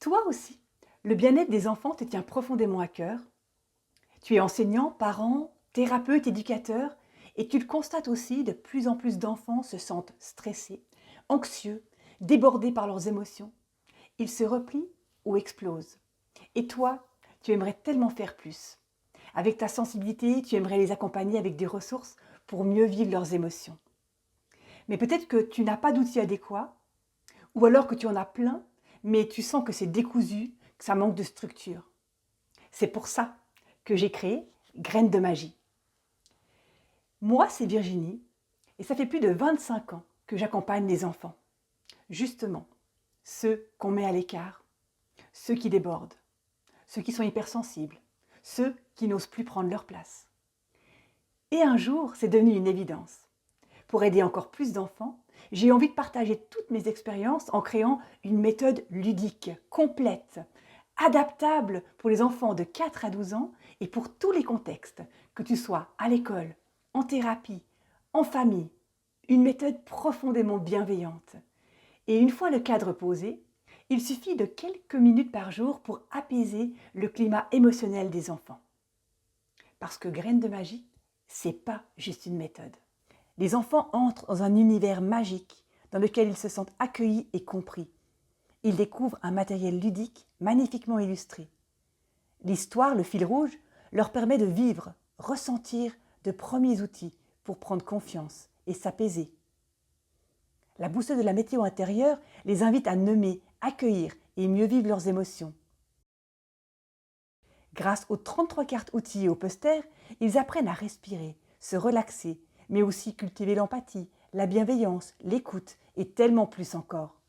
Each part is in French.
Toi aussi, le bien-être des enfants te tient profondément à cœur. Tu es enseignant, parent, thérapeute, éducateur, et tu le constates aussi, de plus en plus d'enfants se sentent stressés, anxieux, débordés par leurs émotions. Ils se replient ou explosent. Et toi, tu aimerais tellement faire plus. Avec ta sensibilité, tu aimerais les accompagner avec des ressources pour mieux vivre leurs émotions. Mais peut-être que tu n'as pas d'outils adéquats, ou alors que tu en as plein, mais tu sens que c'est décousu, que ça manque de structure. C'est pour ça que j'ai créé Graines de magie. Moi, c'est Virginie, et ça fait plus de 25 ans que j'accompagne les enfants. Justement, ceux qu'on met à l'écart, ceux qui débordent, ceux qui sont hypersensibles, ceux qui n'osent plus prendre leur place. Et un jour, c'est devenu une évidence. Pour aider encore plus d'enfants, j'ai envie de partager toutes mes expériences en créant une méthode ludique, complète, adaptable pour les enfants de 4 à 12 ans et pour tous les contextes, que tu sois à l'école, en thérapie, en famille. Une méthode profondément bienveillante. Et une fois le cadre posé, il suffit de quelques minutes par jour pour apaiser le climat émotionnel des enfants. Parce que Graines de magie, c'est pas juste une méthode. Les enfants entrent dans un univers magique dans lequel ils se sentent accueillis et compris. Ils découvrent un matériel ludique magnifiquement illustré. L'histoire, le fil rouge, leur permet de vivre, ressentir de premiers outils pour prendre confiance et s'apaiser. La boussole de la météo intérieure les invite à nommer, accueillir et mieux vivre leurs émotions. Grâce aux 33 cartes outillées au poster, ils apprennent à respirer, se relaxer, mais aussi cultiver l'empathie, la bienveillance, l'écoute et tellement plus encore.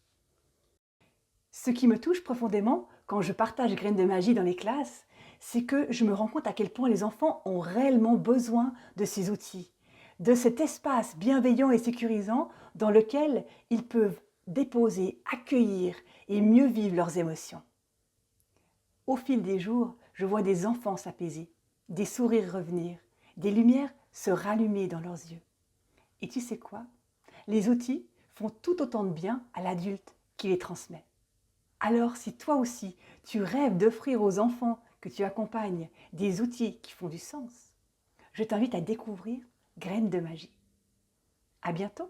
Ce qui me touche profondément quand je partage Graines de magie dans les classes, c'est que je me rends compte à quel point les enfants ont réellement besoin de ces outils, de cet espace bienveillant et sécurisant dans lequel ils peuvent déposer, accueillir et mieux vivre leurs émotions. Au fil des jours, je vois des enfants s'apaiser, des sourires revenir, des lumières se rallumer dans leurs yeux. Et tu sais quoi? Les outils font tout autant de bien à l'adulte qui les transmet. Alors si toi aussi, tu rêves d'offrir aux enfants que tu accompagnes des outils qui font du sens, je t'invite à découvrir Graines de magie. À bientôt!